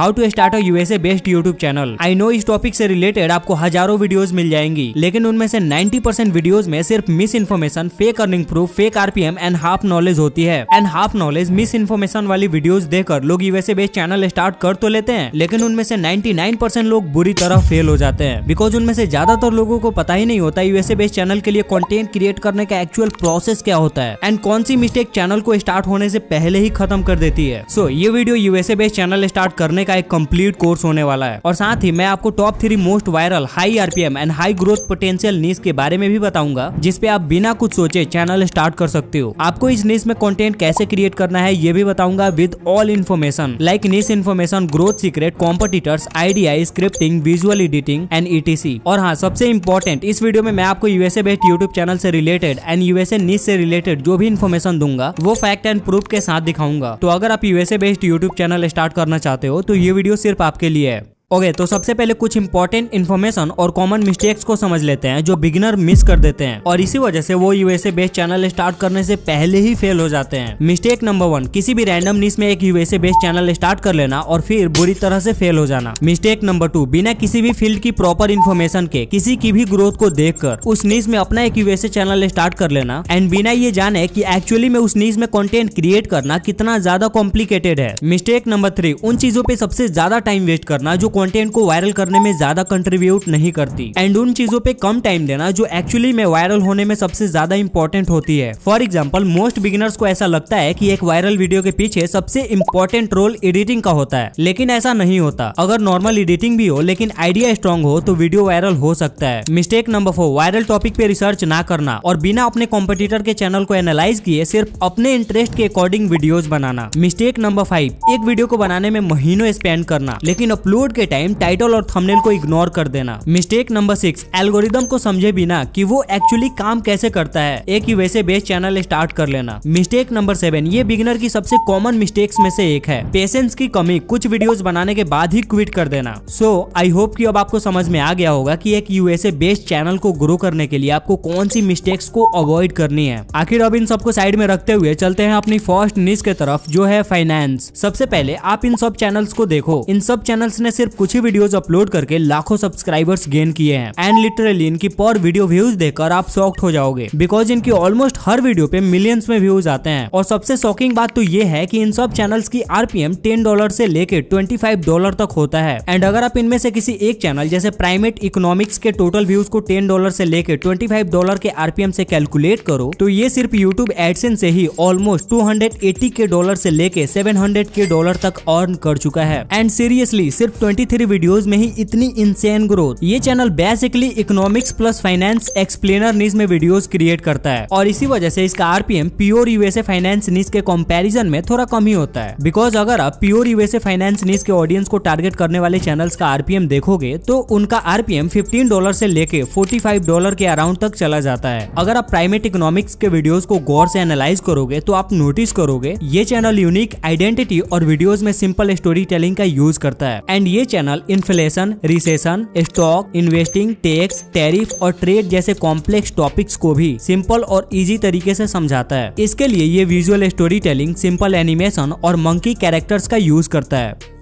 How to start a USA based YouTube channel. I know इस topic से related आपको हजारों वीडियोस मिल जाएंगी, लेकिन उनमें से 90% वीडियोस में सिर्फ miss information, fake earning proof, fake RPM and half knowledge होती है। And half knowledge, miss information वाली वीडियोस देखकर लोग यूएसए बेस्ड चैनल स्टार्ट कर तो लेते हैं, लेकिन उनमें से 99% लोग बुरी तरह फेल हो जाते हैं। बिकॉज उनमें से ज्यादातर लोगों को पता ही नहीं होता यूएसए बेस्ड चैनल के लिए कंटेंट क्रिएट करने का एक्चुअल प्रोसेस क्या होता है एंड कौन सी मिस्टेक चैनल को स्टार्ट होने से पहले ही खत्म कर देती है। सो ये video USA based channel start करने का एक कंप्लीट कोर्स होने वाला है, और साथ ही मैं आपको top 3 most viral, high RPM and high growth potential niche के बारे में भी बताऊंगा, जिसपे आप बिना कुछ सोचे चैनल स्टार्ट कर सकते हो। आपको इस नीश में कंटेंट कैसे क्रिएट करना है ये भी बताऊंगा with all information like niche information, growth secret, competitors, idea, scripting, visual editing and etc. और हाँ, सबसे इंपॉर्टेंट, इस वीडियो में मैं आपको यूएसए बेस्ड यूट्यूब चैनल से रिलेटेड एंड यूएसए नीश से रिलेटेड जो भी इन्फॉर्मेशन दूंगा वो फैक्ट एंड प्रूफ के साथ दिखाऊंगा। तो अगर आप USA based YouTube channel start करना चाहते हो तो ये वीडियो सिर्फ आपके लिए है। ओके, तो सबसे पहले कुछ इंपॉर्टेंट इन्फॉर्मेशन और कॉमन मिस्टेक्स को समझ लेते हैं जो बिगिनर मिस कर देते हैं, और इसी वजह से वो यूएसए बेस्ड चैनल स्टार्ट करने से पहले ही फेल हो जाते हैं। मिस्टेक नंबर 1, किसी भी रैंडम नीश में एक यूएसए बेस्ड चैनल स्टार्ट कर लेना और फिर बुरी तरह से फेल हो जाना। मिस्टेक नंबर 2, बिना किसी भी फील्ड की प्रॉपर इन्फॉर्मेशन के किसी की भी ग्रोथ को देखकर उस नीश में अपना एक यूएसए चैनल स्टार्ट कर लेना एंड बिना ये जाने कि एक्चुअली में उस नीश में कंटेंट क्रिएट करना कितना ज्यादा कॉम्प्लिकेटेड है। मिस्टेक नंबर 3, उन चीजों पे सबसे ज्यादा टाइम वेस्ट करना जो कंटेंट को वायरल करने में ज्यादा कंट्रीब्यूट नहीं करती, एंड उन चीजों पे कम टाइम देना जो एक्चुअली में वायरल होने में सबसे ज्यादा इंपॉर्टेंट होती है। फॉर एग्जांपल, मोस्ट बिगिनर्स को ऐसा लगता है कि एक वायरल वीडियो के पीछे सबसे इंपॉर्टेंट रोल एडिटिंग का होता है, लेकिन ऐसा नहीं होता। अगर नॉर्मल एडिटिंग भी हो लेकिन आइडिया स्ट्रॉन्ग हो तो वीडियो वायरल हो सकता है। मिस्टेक नंबर 4, वायरल टॉपिक पे रिसर्च ना करना और बिना अपने कॉम्पिटिटर के चैनल को एनालाइज किए सिर्फ अपने इंटरेस्ट के अकॉर्डिंग वीडियोस बनाना। मिस्टेक नंबर 5, एक वीडियो को बनाने में महीनों स्पेंड करना लेकिन अपलोड के टाइम टाइटल और थंबनेल को इग्नोर कर देना। मिस्टेक नंबर 6, एल्गोरिदम को समझे बिना कि वो एक्चुअली काम कैसे करता है एक यूएसए बेस्ड चैनल स्टार्ट कर लेना। मिस्टेक नंबर 7, ये बिगिनर की सबसे कॉमन मिस्टेक्स में से एक है, पेशेंस की कमी, कुछ वीडियोस बनाने के बाद ही क्विट कर देना। सो आई होप कि अब आपको समझ में आ गया होगा कि एक यूएसए बेस्ड चैनल को ग्रो करने के लिए आपको कौन सी मिस्टेक्स को अवॉइड करनी है। आखिर अब इन सबको साइड में रखते हुए चलते हैं अपनी फर्स्ट नीश के तरफ, जो है फाइनेंस। सबसे पहले आप इन सब चैनल्स को देखो। इन सब चैनल्स ने सिर्फ कुछ ही वीडियोस अपलोड करके लाखों सब्सक्राइबर्स गेन किए हैं, एंड लिटरली इनकी पर वीडियो व्यूज देखकर आप शॉक्ड हो जाओगे, बिकॉज इनकी ऑलमोस्ट हर वीडियो पे मिलियंस में व्यूज आते हैं। और सबसे शॉकिंग बात तो ये है कि इन सब चैनल्स की आरपीएम $10 से लेके $25 तक होता है। एंड अगर आप इनमें से किसी एक चैनल जैसे प्राइमेट इकोनॉमिक्स के टोटल व्यूज को $10 से लेके $25 के आरपीएम से कैलकुलेट करो तो ये सिर्फ यूट्यूब एडसेंस से ही ऑलमोस्ट $280 से लेके $700 तक अर्न कर चुका है। एंड सीरियसली सिर्फ 23 वीडियोज में ही इतनी इंसेन ग्रोथ। ये channel basically economics plus finance explainer niche में वीडियोस क्रिएट करता है, और इसी वजह से इसका आरपीएम प्योर यूएसए फाइनेंस नीश के कंपैरिजन में थोड़ा कम ही होता है। बिकॉज अगर आप प्योर यूएसए फाइनेंस नीश के ऑडियंस को टारगेट करने वाले चैनल्स का आरपीएम देखोगे तो उनका आरपीएम $15 से लेके $45 के अराउंड तक चला जाता है। अगर आप प्राइमेट इकोनॉमिक्स के वीडियोस को गौर से एनालाइज करोगे तो आप नोटिस करोगे ये चैनल यूनिक आइडेंटिटी और वीडियोस में सिंपल स्टोरी टेलिंग का यूज करता है। एंड ये channel inflation, recession, stock, investing, tax, tariff और ट्रेड जैसे कॉम्प्लेक्स टॉपिक्स को भी सिंपल और इजी तरीके से समझाता है। इसके लिए ये visual story telling, simple animation और मंकी कैरेक्टर्स का यूज करता है।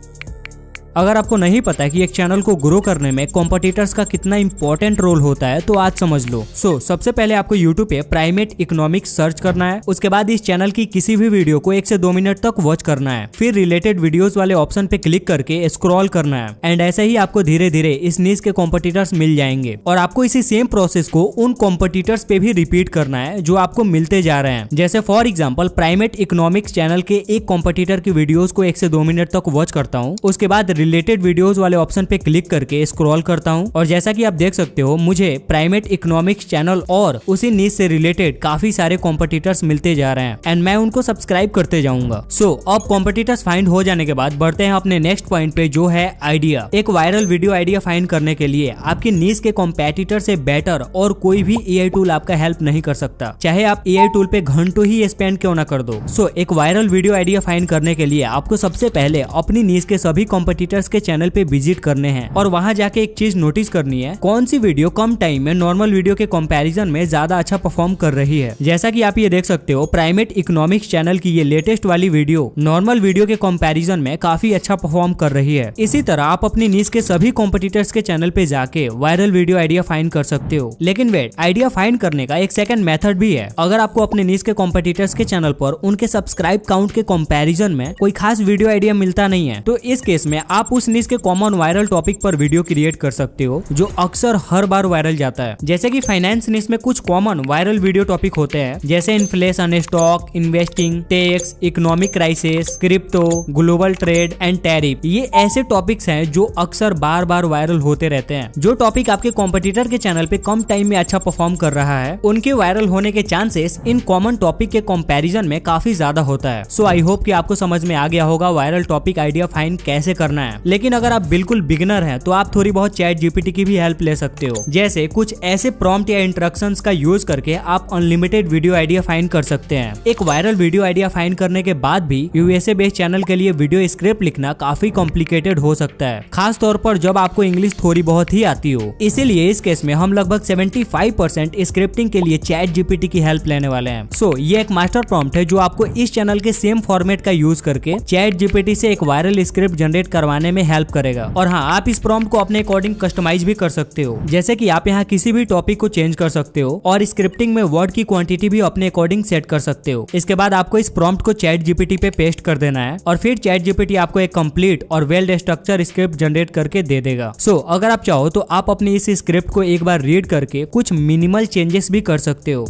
अगर आपको नहीं पता कि एक चैनल को ग्रो करने में कॉम्पिटिटर्स का कितना इंपॉर्टेंट रोल होता है तो आज समझ लो। सबसे पहले आपको यूट्यूब पे प्राइमेट इकोनॉमिक्स सर्च करना है। उसके बाद इस चैनल की किसी भी वीडियो को 1 से 2 मिनट तक वॉच करना है। फिर रिलेटेड वीडियोस वाले ऑप्शन पे क्लिक करके स्क्रॉल करना है, एंड ऐसे ही आपको धीरे धीरे इस नीश के कॉम्पिटिटर्स मिल जाएंगे। और आपको इसी सेम प्रोसेस को उन कॉम्पिटिटर्स पे भी रिपीट करना है जो आपको मिलते जा रहे हैं। जैसे for example, primate economics channel के एक कॉम्पिटिटर की वीडियोस को 1 से 2 मिनट तक वॉच करता हूँ। उसके बाद रिलेटेड वीडियोस वाले ऑप्शन पे क्लिक करके स्क्रॉल करता हूं, और जैसा कि आप देख सकते हो मुझे प्राइमेट इकोनॉमिक्स चैनल और उसी नीश से रिलेटेड काफी सारे कॉम्पिटिटर्स मिलते जा रहे हैं, एंड मैं उनको सब्सक्राइब करते जाऊंगा। अब कॉम्पिटिटर्स फाइंड हो जाने के बाद बढ़ते हैं अपने नेक्स्ट पॉइंट पे, जो है आइडिया। एक वायरल वीडियो आइडिया फाइंड करने के लिए आपकी नीश के कॉम्पिटिटर से बेटर और कोई भी एआई टूल आपका हेल्प नहीं कर सकता, चाहे आप एआई टूल पे घंटों ही स्पेंड क्यों ना कर दो। एक वायरल वीडियो आइडिया फाइंड करने के लिए आपको सबसे पहले अपनी नीश के सभी कॉम्पिटिटर कॉम्पिटिटर्स के चैनल पे विजिट करने हैं और वहाँ जाके एक चीज नोटिस करनी है, कौन सी वीडियो कम टाइम में नॉर्मल वीडियो के कंपैरिजन में ज्यादा अच्छा परफॉर्म कर रही है। जैसा कि आप ये देख सकते हो, प्राइमेट इकोनॉमिक्स चैनल की ये लेटेस्ट वाली वीडियो नॉर्मल वीडियो के कंपैरिजन में काफी अच्छा परफॉर्म कर रही है। इसी तरह आप अपनी नीश के सभी कॉम्पिटिटर्स के चैनल पे जाके वायरल वीडियो आइडिया फाइंड कर सकते हो। लेकिन वेट, आइडिया फाइंड करने का एक सेकंड मेथड भी है। अगर आपको अपने नीश के कॉम्पिटिटर्स के चैनल पर उनके सब्सक्राइब काउंट के कंपैरिजन में कोई खास वीडियो आइडिया मिलता नहीं है, तो इस केस में आप उस नीश के कॉमन वायरल टॉपिक पर वीडियो क्रिएट कर सकते हो जो अक्सर हर बार वायरल जाता है। जैसे कि फाइनेंस नीश में कुछ कॉमन वायरल वीडियो टॉपिक होते हैं, जैसे inflation, stock, investing, tax, economic crisis, crypto, global trade and tariff. ये ऐसे टॉपिक्स हैं जो अक्सर बार बार वायरल होते रहते हैं। जो टॉपिक आपके कॉम्पिटिटर के चैनल पे कम टाइम में अच्छा परफॉर्म कर रहा है, उनके वायरल होने के चांसेस इन कॉमन टॉपिक के कंपैरिजन में काफी ज्यादा होता है। सो आई होप कि आपको समझ में आ गया होगा वायरल टॉपिक आइडिया फाइंड कैसे करना है। लेकिन अगर आप बिल्कुल बिगिनर हैं तो आप थोड़ी बहुत चैट जीपीटी की भी हेल्प ले सकते हो। जैसे कुछ ऐसे प्रॉम्प्ट या इंस्ट्रक्शंस का यूज करके आप अनलिमिटेड वीडियो आइडिया फाइंड कर सकते हैं। एक वायरल वीडियो आइडिया फाइंड करने के बाद भी यूएसए बेस्ड चैनल के लिए वीडियो स्क्रिप्ट लिखना काफी कॉम्प्लिकेटेड हो सकता है, खास तौर पर जब आपको इंग्लिश थोड़ी बहुत ही आती हो। इसीलिए इस केस में हम लगभग 75% स्क्रिप्टिंग के लिए चैट जीपीटी की हेल्प लेने वाले हैं। सो ये एक मास्टर प्रॉम्प्ट है जो आपको इस चैनल के सेम फॉर्मेट का यूज करके चैट जीपीटी से एक वायरल स्क्रिप्ट जनरेट करवाने में हेल्प करेगा। और हाँ, आप इस प्रॉम्प्ट को अपने अकॉर्डिंग कस्टमाइज भी कर सकते हो। जैसे कि आप यहाँ किसी भी टॉपिक को चेंज कर सकते हो और स्क्रिप्टिंग में वर्ड की क्वांटिटी भी अपने अकॉर्डिंग सेट कर सकते हो। इसके बाद आपको इस प्रॉम्प्ट को चैट जीपीटी पे पेस्ट कर देना है और फिर चैट जीपीटी आपको एक कंप्लीट और वेल स्ट्रक्चर स्क्रिप्ट जनरेट करके दे देगा। सो अगर आप चाहो तो आप अपनी इस स्क्रिप्ट को एक बार रीड करके कुछ मिनिमल चेंजेस भी कर सकते हो।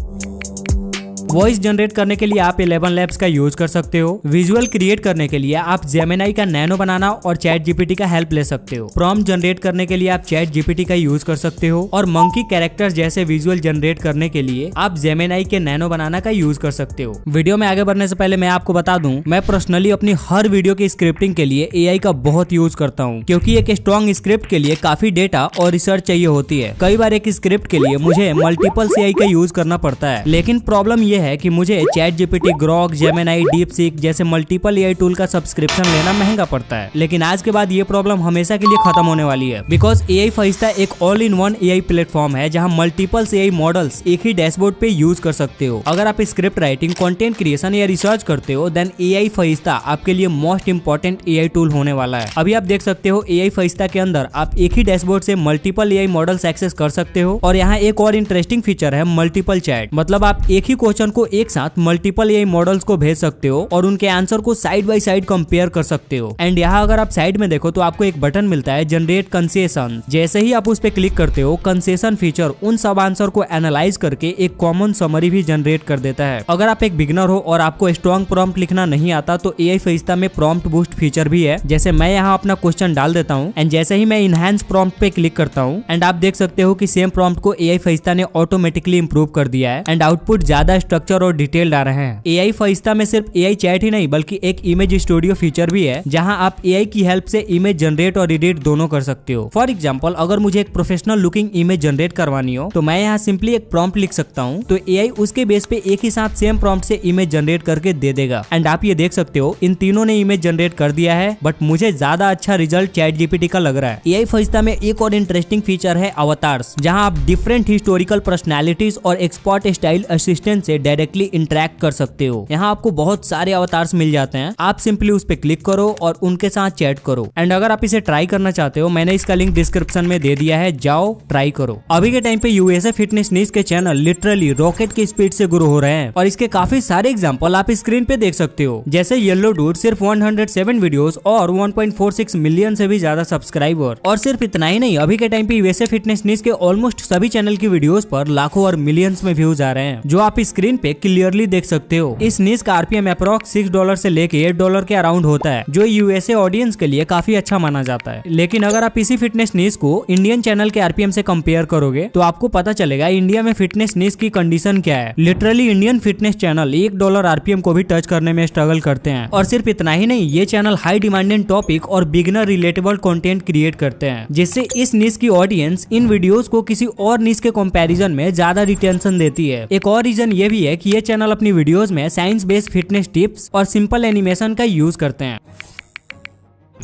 वॉइस जनरेट करने के लिए आप 11 लैब्स का यूज कर सकते हो। विजुअल क्रिएट करने के लिए आप जेमिनाई का नैनो बनाना और चैट जीपीटी का हेल्प ले सकते हो। प्रॉम्प्ट जनरेट करने के लिए आप चैट जीपीटी का यूज कर सकते हो और मंकी कैरेक्टर्स जैसे विजुअल जनरेट करने के लिए आप जेमिनाई के नैनो बनाना का यूज कर सकते हो। वीडियो में आगे बढ़ने से पहले मैं आपको बता दूं, मैं पर्सनली अपनी हर वीडियो की स्क्रिप्टिंग के लिए एआई का बहुत यूज करता हूं, क्योंकि एक स्ट्रॉन्ग स्क्रिप्ट के लिए काफी डेटा और रिसर्च चाहिए होती है। कई बार एक स्क्रिप्ट के लिए मुझे मल्टीपल एआई का यूज करना पड़ता है, लेकिन प्रॉब्लम यह है कि मुझे chat GPT, Grok, Gemini, DeepSeek जैसे मल्टीपल एआई टूल का सब्सक्रिप्शन लेना महंगा पड़ता है। लेकिन आज के बाद ये प्रॉब्लम हमेशा के लिए खत्म होने वाली है, बिकॉज एआई फरिश्ता एक all in one AI platform है जहां मल्टीपल एआई मॉडल्स एक ही डैशबोर्ड पे यूज कर सकते हो। अगर आप स्क्रिप्ट राइटिंग, कंटेंट क्रिएशन या रिसर्च करते हो, देन एआई फरिश्ता आपके लिए मोस्ट इंपॉर्टेंट एआई टूल होने वाला है। अभी आप देख सकते हो एआई फरिश्ता के अंदर आप एक ही डैशबोर्ड से मल्टीपल एआई मॉडल्स एक्सेस कर सकते हो। और यहाँ एक और इंटरेस्टिंग फीचर है मल्टीपल चैट, मतलब आप एक ही क्वेश्चन को एक साथ मल्टीपल एआई मॉडल्स को भेज सकते हो और उनके आंसर को साइड बाय साइड कंपेयर कर सकते हो। एंड यहाँ अगर आप साइड में देखो तो आपको एक बटन मिलता है जनरेट कंसेशन। जैसे ही आप उस पे क्लिक करते हो, कंसेशन फीचर उन सब आंसर को एनालाइज करके एक कॉमन समरी भी जनरेट कर देता है। अगर आप एक बिगिनर हो और आपको स्ट्रॉन्ग प्रॉम्प्ट लिखना नहीं आता तो एआई फरिश्ता में प्रॉम्प्ट बूस्ट फीचर भी है। जैसे मैं यहाँ अपना क्वेश्चन डाल देता हूँ एंड जैसे ही मैं इनहैंस प्रॉम्प्ट पे क्लिक करता हूँ एंड आप देख सकते हो कि सेम प्रॉम्प्ट को एआई फरिश्ता ने ऑटोमेटिकली इंप्रूव कर दिया है एंड आउटपुट ज्यादा स्ट्रक्चर और डिटेल्ड आ रहे हैं। एआई फरिश्ता में सिर्फ एआई चैट ही नहीं बल्कि एक इमेज स्टूडियो फीचर भी है, जहां आप एआई की हेल्प से इमेज जनरेट और एडिट दोनों कर सकते हो। फॉर एग्जांपल, अगर मुझे एक प्रोफेशनल लुकिंग इमेज जनरेट करवानी हो तो मैं यहाँ सिंपली एक प्रॉम्प्ट लिख सकता हूँ, तो एआई उसके बेस पे एक ही साथ सेम प्रॉम्प्ट से इमेज जनरेट करके दे देगा। एंड आप ये देख सकते हो इन तीनों ने इमेज जनरेट कर दिया है, बट मुझे ज्यादा अच्छा रिजल्ट चैट जीपीटी का लग रहा है। एआई फरिश्ता में एक और इंटरेस्टिंग फीचर है अवतार्स, जहाँ आप डिफरेंट हिस्टोरिकल पर्सनैलिटीज और एक्सपर्ट स्टाइल असिस्टेंट से डायरेक्टली इंटरेक्ट कर सकते हो। यहाँ आपको बहुत सारे अवतार्स मिल जाते हैं, आप सिंपली उस पे क्लिक करो और उनके साथ चैट करो। एंड अगर आप इसे ट्राई करना चाहते हो, मैंने इसका लिंक डिस्क्रिप्शन में दे दिया है, जाओ ट्राई करो। अभी के टाइम पे यूएसए फिटनेस नीश के चैनल लिटरली रॉकेट की स्पीड से ग्रो हो रहे हैं और इसके काफी सारे एग्जांपल आप स्क्रीन पे देख सकते हो। जैसे येलो डूड सिर्फ 107 वीडियोस और 1.46 मिलियन से भी ज्यादा सब्सक्राइबर। और सिर्फ इतना ही नहीं, अभी के टाइम पे यूएसए फिटनेस नीश के ऑलमोस्ट सभी चैनल की वीडियोस पर लाखों और मिलियंस में व्यूज आ रहे हैं, जो आप स्क्रीन पे क्लियरली देख सकते हो। इस नीश का आरपीएम अप्रॉक्स $6 से लेके $8 के अराउंड होता है, जो यूएसए ऑडियंस के लिए काफी अच्छा माना जाता है। लेकिन अगर आप इसी फिटनेस नीश को इंडियन चैनल के आरपीएम से कंपेयर करोगे तो आपको पता चलेगा इंडिया में फिटनेस नीश की कंडीशन क्या है। Literally Indian fitness channel $1 RPM को भी टच करने में स्ट्रगल करते हैं। और सिर्फ इतना ही नहीं, ये चैनल हाई डिमांडेड टॉपिक और बिगिनर रिलेटेबल कंटेंट क्रिएट करते हैं, जिससे इस नीश की ऑडियंस इन वीडियोस को किसी और नीश के कंपैरिजन में ज्यादा रिटेंशन देती है। एक और रीजन ये भी है कि ये चैनल अपनी वीडियोस में साइंस बेस्ड फिटनेस टिप्स और सिंपल एनिमेशन का यूज करते हैं।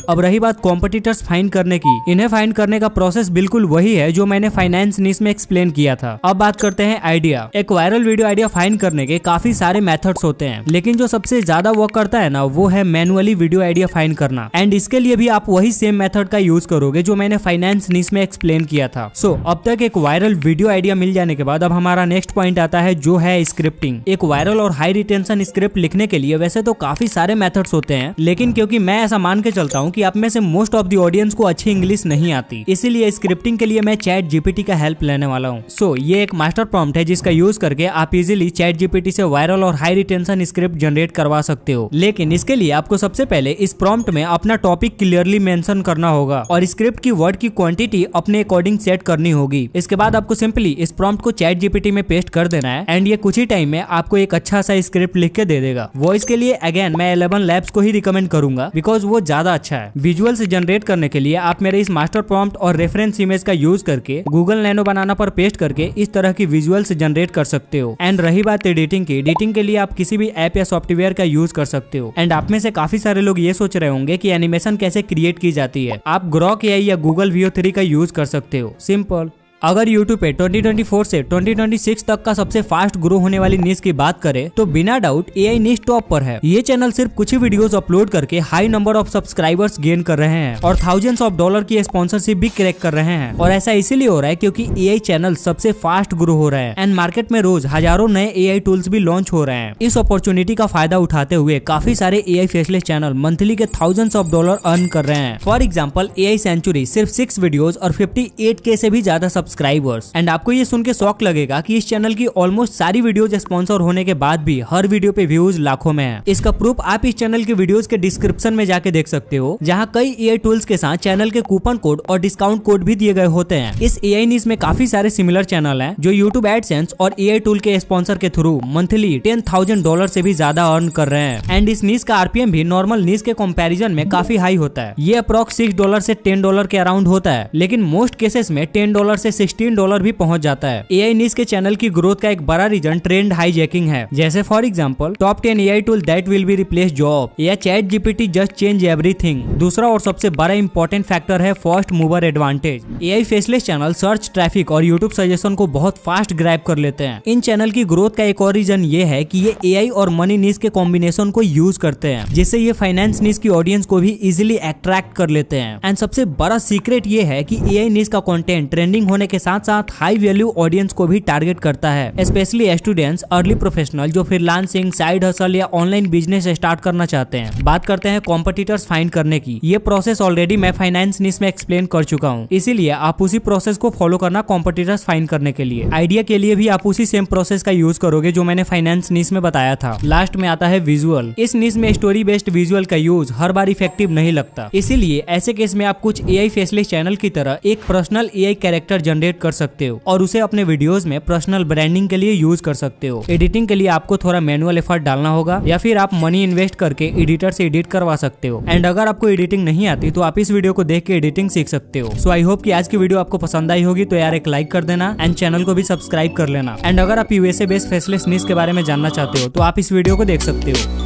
अब रही बात कॉम्पिटिटर्स फाइंड करने की, इन्हें फाइंड करने का प्रोसेस बिल्कुल वही है जो मैंने फाइनेंस नीश में एक्सप्लेन किया था। अब बात करते हैं आइडिया। एक वायरल वीडियो आइडिया फाइंड करने के काफी सारे मेथड्स होते हैं, लेकिन जो सबसे ज्यादा वर्क करता है ना वो है मैनुअली वीडियो आइडिया फाइंड करना। एंड इसके लिए भी आप वही सेम मेथड का यूज करोगे जो मैंने फाइनेंस नीश में एक्सप्लेन किया था। सो अब तक एक वायरल वीडियो आइडिया मिल जाने के बाद अब हमारा नेक्स्ट पॉइंट आता है जो है स्क्रिप्टिंग। एक वायरल और हाई रिटेंशन स्क्रिप्ट लिखने के लिए वैसे तो काफी सारे मेथड्स होते हैं, लेकिन क्योंकि मैं ऐसा मान के चलता हूँ कि आप में से मोस्ट ऑफ द ऑडियंस को अच्छी इंग्लिश नहीं आती, इसीलिए स्क्रिप्टिंग के लिए मैं चैट जीपीटी का हेल्प लेने वाला हूँ। सो ये एक मास्टर प्रॉम्प्ट है जिसका यूज करके आप इजीली चैट जीपीटी से वायरल और हाई रिटेंशन स्क्रिप्ट जनरेट करवा सकते हो। लेकिन इसके लिए आपको सबसे पहले इस प्रॉम्प्ट में अपना टॉपिक क्लियरली मेंशन करना होगा और स्क्रिप्ट की वर्ड की क्वांटिटी अपने अकॉर्डिंग सेट करनी होगी। इसके बाद आपको सिंपली इस प्रॉम्प्ट को चैट जीपीटी में पेस्ट कर देना है एंड ये कुछ ही टाइम में आपको एक अच्छा सा स्क्रिप्ट लिख के दे देगा। वॉइस के लिए अगेन मैं 11 लैब्स को ही रिकमेंड करूंगा बिकॉज वो ज्यादा अच्छा है। विजुअल से जनरेट करने के लिए आप मेरे इस मास्टर प्रॉम्प्ट और रेफरेंस इमेज का यूज करके गूगल नैनो बनाना पर पेस्ट करके इस तरह की विजुअल्स जनरेट कर सकते हो। एंड रही बात एडिटिंग की, एडिटिंग के लिए आप किसी भी ऐप या सॉफ्टवेयर का यूज कर सकते हो। एंड आप में से काफी सारे लोग ये सोच रहे होंगे कि एनिमेशन कैसे क्रिएट की जाती है। आप ग्रॉक एआई या गूगल VO3 का यूज कर सकते हो, सिंपल। अगर YouTube पे 2024 से 2026 तक का सबसे फास्ट ग्रो होने वाली नीश की बात करें तो बिना डाउट AI नीश टॉप पर है। ये चैनल सिर्फ कुछ ही वीडियोस अपलोड करके high number of subscribers gain कर रहे हैं और थाउजेंड्स ऑफ डॉलर की स्पॉन्सरशिप भी क्रैक कर रहे हैं। और ऐसा इसीलिए हो रहा है क्योंकि AI चैनल सबसे फास्ट ग्रो हो रहे हैं एंड मार्केट में रोज हजारों नए AI टूल्स भी लॉन्च हो रहे हैं। इस अपॉर्चुनिटी का फायदा उठाते हुए काफी सारे AI फेसलेस चैनल मंथली के थाउजेंड्स ऑफ डॉलर अर्न कर रहे हैं। फॉर एग्जाम्पल AI सेंचुरी सिर्फ 6 वीडियोज और 58K से भी ज्यादा सब्सक्राइबर्स। एंड आपको ये सुन के शौक लगेगा कि इस चैनल की ऑलमोस्ट सारी वीडियोज स्पॉन्सर होने के बाद भी हर वीडियो पे व्यूज लाखों में है। इसका प्रूफ आप इस चैनल के वीडियोज के डिस्क्रिप्शन में जाके देख सकते हो, जहाँ कई AI टूल्स के साथ चैनल के कूपन कोड और डिस्काउंट कोड भी दिए गए होते हैं। इस AI नीश में काफी सारे सिमिलर चैनल हैं जो YouTube एडसेंस और AI टूल के स्पॉन्सर के थ्रू मंथली $10,000 से भी ज्यादा अर्न कर रहे हैं। एंड इस नीश का RPM भी नॉर्मल नीश के कंपैरिजन में काफी हाई होता है। ये अप्रॉक्स $6 से $10 के अराउंड होता है, लेकिन मोस्ट केसेस में $10 से $16 भी पहुंच जाता है। AI नीश के चैनल की ग्रोथ का एक बड़ा रीजन ट्रेंड हाईजैकिंग है, जैसे for example top 10 AI tool that will be replace job या chat GPT just change everything. दूसरा और सबसे बड़ा इंपॉर्टेंट फैक्टर है first mover advantage. AI faceless channel search traffic और यूट्यूब सजेशन को बहुत फास्ट ग्रैब कर लेते हैं। इन चैनल की ग्रोथ का एक और रीजन ये है कि ये AI और मनी नीश के कॉम्बिनेशन को यूज करते हैं, जिससे ये फाइनेंस नीश की ऑडियंस को भी इजिली अट्रैक्ट कर लेते हैं। एंड सबसे बड़ा सीक्रेट ये है कि AI नीश का कंटेंट ट्रेंडिंग होने के साथ साथ हाई वैल्यू ऑडियंस को भी टारगेट करता है, स्पेशली स्टूडेंट्स, अर्ली प्रोफेशनल जो फ्रीलांसिंग, साइड हसल या ऑनलाइन बिजनेस स्टार्ट करना चाहते हैं। बात करते हैं कॉम्पिटिटर्स फाइंड करने की। ये प्रोसेस ऑलरेडी मैं फाइनेंस नीश में एक्सप्लेन कर चुका हूँ, इसीलिए आप उसी प्रोसेस को फॉलो करना कॉम्पिटिटर्स फाइंड करने के लिए। आइडिया के लिए भी आप उसी सेम प्रोसेस का यूज करोगे जो मैंने फाइनेंस नीश में बताया था। लास्ट में आता है विजुअल। इस नीश में स्टोरी बेस्ड विजुअल का यूज हर बार इफेक्टिव नहीं लगता, इसीलिए ऐसे केस में आप कुछ AI फेसलेस चैनल की तरह एक पर्सनल AI कैरेक्टर जनरेट कर सकते हो और उसे अपने वीडियोस में पर्सनल ब्रांडिंग के लिए यूज कर सकते हो। एडिटिंग के लिए आपको थोड़ा मैनुअल एफर्ट डालना होगा या फिर आप मनी इन्वेस्ट करके एडिटर से एडिट करवा सकते हो। एंड अगर आपको एडिटिंग नहीं आती तो आप इस वीडियो को देख के एडिटिंग सीख सकते हो। सो आई होप कि आज की वीडियो आपको पसंद आई होगी, तो यार एक लाइक कर देना एंड चैनल को भी सब्सक्राइब कर लेना। एंड अगर आप USA बेस्ड फेसलेस नीश के बारे में जानना चाहते हो तो आप इस वीडियो को देख सकते हो।